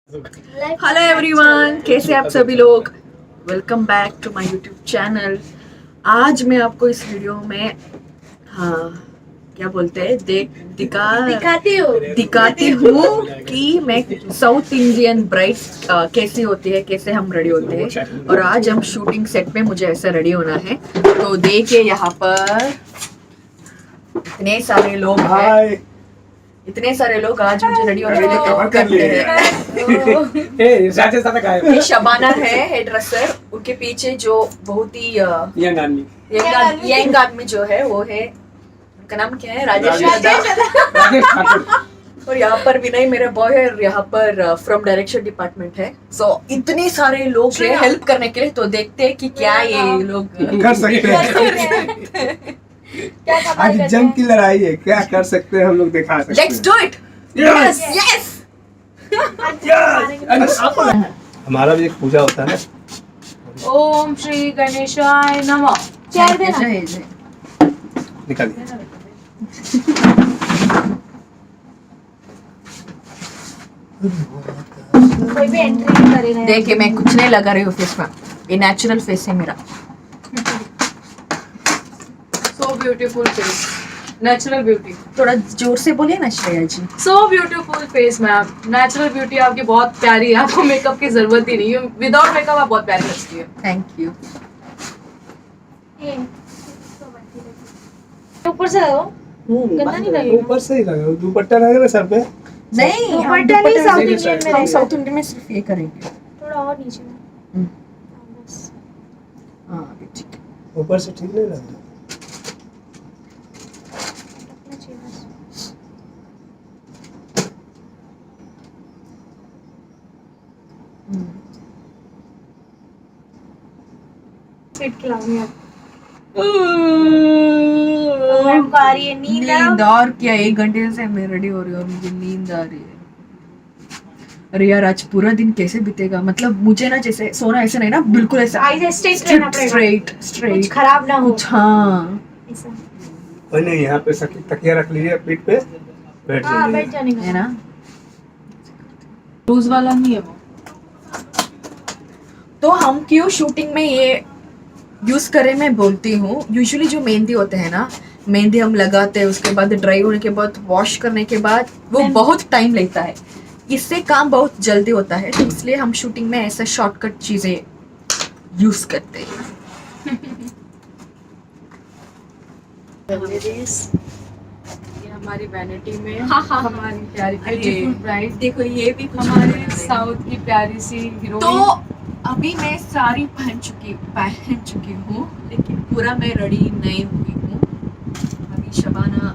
Hello everyone, कैसे आप सभी लोग। Welcome back to my YouTube channel. आज मैं आपको इस वीडियो में क्या बोलते हैं दिखाती हूँ कि मैं साउथ इंडियन ब्राइड कैसी होती है, कैसे हम रेडी होते हैं। और आज हम शूटिंग सेट पे मुझे ऐसा रेडी होना है। तो देखिए यहाँ पर इतने सारे लोग हैं, इतने सारे लोग आज मुझे रेडी होने के लिए कवर करते हैं। ये शबाना है हेयर ड्रेसर, उनके पीछे जो बहुत ही यंग आदमी जो है वो है, उनका नाम क्या है, राजेश ठाकुर। और यहाँ पर विनय मेरा बॉय है, और यहाँ पर फ्रॉम डायरेक्शन डिपार्टमेंट है। सो इतने सारे लोग हैं हेल्प करने के लिए। तो देखते हैं कि क्या ये लोग कर सकते हैं। आज जंग की लड़ाई है, क्या कर सकते हैं हम लोग दिखा सकते हैं। Let's do it. Yes yes. हमारा भी एक पूजा होता है। ओम श्री गणेशाय नमः। चेयर देना। निकाल कोई भी एंट्री नहीं करेगा। देखिए मैं कुछ नहीं लगा रही हूँ फेस में, ये नेचुरल फेस है मेरा। So beautiful face, natural beauty. थोड़ा जोर से बोलिए ना Shreya ji. So beautiful face ma'am, natural beauty आपकी बहुत प्यारी है। आपको मेकअप की जरूरत ही नहीं है, विदाउट मेकअप आप बहुत प्यारी लगती है। Thank you. ऊपर से लगाओ, गंदा नहीं लगेगा। ऊपर से ही लगा, दुपट्टा लगेगा सर पे। नहीं, हम दुपट्टा नहीं, साउथ इंडियन में हम साउथ इंडियन में सिर्फ ये करेंगे। थोड़ा और नीचे में। बस। हाँ ठीक है। ऊपर से ठीक नहीं लग रहा। रखना चाहिए बस। फिट खिलाऊंगी आप। हमको आ रही है नींद। नींद और क्या, 1 घंटे से मैं रेडी हो रही हूँ और मुझे नींद आ रही है। अरे यार आज पूरा दिन कैसे बीतेगा, मतलब मुझे ना जैसे सोना ऐसे नहीं ना, बिल्कुल ऐसा ऐसे स्ट्रेट रहना पड़ेगा। स्ट्रेट कुछ खराब ना हो। कुछ। हाँ ऐसा। कोई नहीं, यहाँ पे तकिया रख लीजिए पीठ पे, बैठ हाँ, बैठ जाइए। जाने का है ना। लूज वाला नहीं है वो। तो हम क्यों शूटिंग में ये यूज करें मैं बोलती हूँ। यूजुअली जो मेहंदी होते हैं ना, मेहंदी हम लगाते हैं, उसके बाद ड्राई होने के बाद वॉश करने के बाद वो बहुत टाइम लेता है। इससे काम बहुत जल्दी होता है, तो इसलिए हम शूटिंग में ऐसा शॉर्टकट चीजें यूज करते हैं। ये हमारी वैनिटी में हमारी प्यारी ब्यूटीफुल ब्राइड। देखो ये भी कुछ हमारे साउथ की प्यारी सी हीरोइन। तो अभी मैं साड़ी पहन चुकी हूँ, लेकिन पूरा मैं रेडी नहीं हुई हूँ। अभी शबाना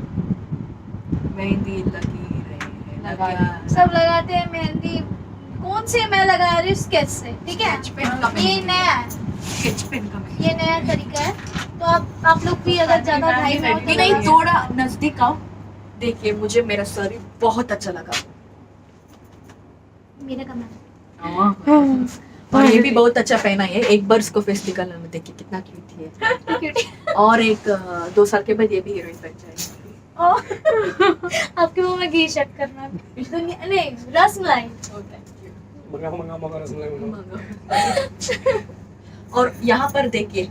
मेहंदी लगी रही है। सब लगाते हैं मेहंदी। कौन से मैं लगा रही हूँ स्केच से, ठीक है। ये नया है, स्केच पेन का मेहंदी। ये नया तरीका है। तो आप लोग भी अगर ज्यादा भाई में हो तो नहीं, थोड़ा नजदीक आओ। देखिए मुझे मेरा साड़ी बहुत अच्छा लगा। मेरा कमरा और ये भी बहुत अच्छा पहना है। एक बार इसको फेस निकालने में देखिए कितना क्यूट है। और एक 2 साल के बाद ये भी हीरोइन बन जाएगी। आपके मुंह में घी शक करना। नहीं, रसमलाई। और यहाँ पर देखिए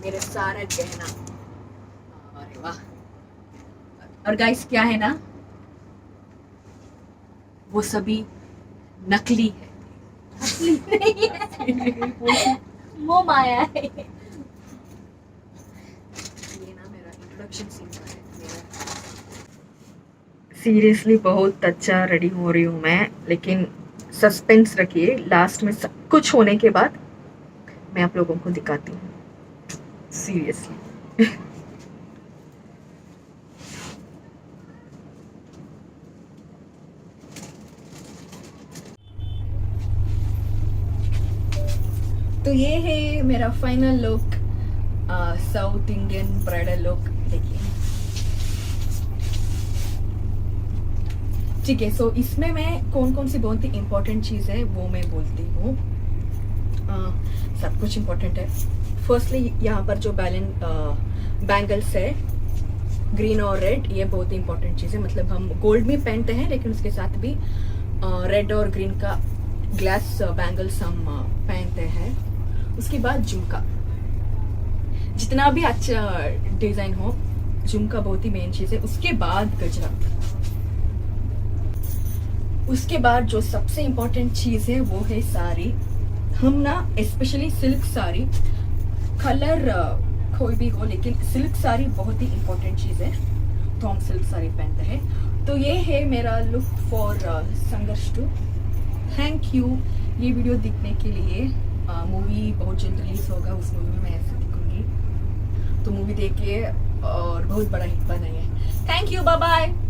मेरे सारे गहना। अरे वाह। और गाइस क्या है ना, वो सभी नकली है, असली नहीं है, वो माया है। ये ना मेरा इंट्रोडक्शन सीन है। सीरियसली बहुत अच्छा रेडी हो रही हूँ मैं, लेकिन सस्पेंस रखिए, लास्ट में सब कुछ होने के बाद मैं आप लोगों को दिखाती हूँ। सीरियसली। तो ये है मेरा final look, south Indian bridal look. देखिए ठीक है। सो इसमें मैं कौन कौन सी बहुत ही इम्पोर्टेंट चीज़ है वो मैं बोलती हूँ। सब कुछ इम्पोर्टेंट है। फर्स्टली यहाँ पर जो बैंगल्स है ग्रीन और रेड, ये बहुत ही इंपॉर्टेंट चीज़ है। मतलब हम गोल्ड भी पहनते हैं, लेकिन उसके साथ भी रेड और ग्रीन का ग्लास बैंगल्स हम पहनते हैं। उसके बाद झुमका, जितना भी अच्छा डिजाइन हो, झुमका बहुत ही मेन चीज है। उसके बाद गजरा, उसके बाद जो सबसे इम्पोर्टेंट चीज है वो है साड़ी। हम ना स्पेशली सिल्क साड़ी, कलर कोई भी हो, लेकिन सिल्क साड़ी बहुत ही इम्पोर्टेंट चीज है, तो हम सिल्क साड़ी पहनते हैं। तो ये है मेरा लुक फॉर संघर्ष 2। थैंक यू ये वीडियो देखने के लिए। मूवी बहुत जल्द रिलीज होगा, उस मूवी में मैं ऐसे दिखूंगी, तो मूवी देखिए और बहुत बड़ा हिट बनाइए। Thank you, bye bye.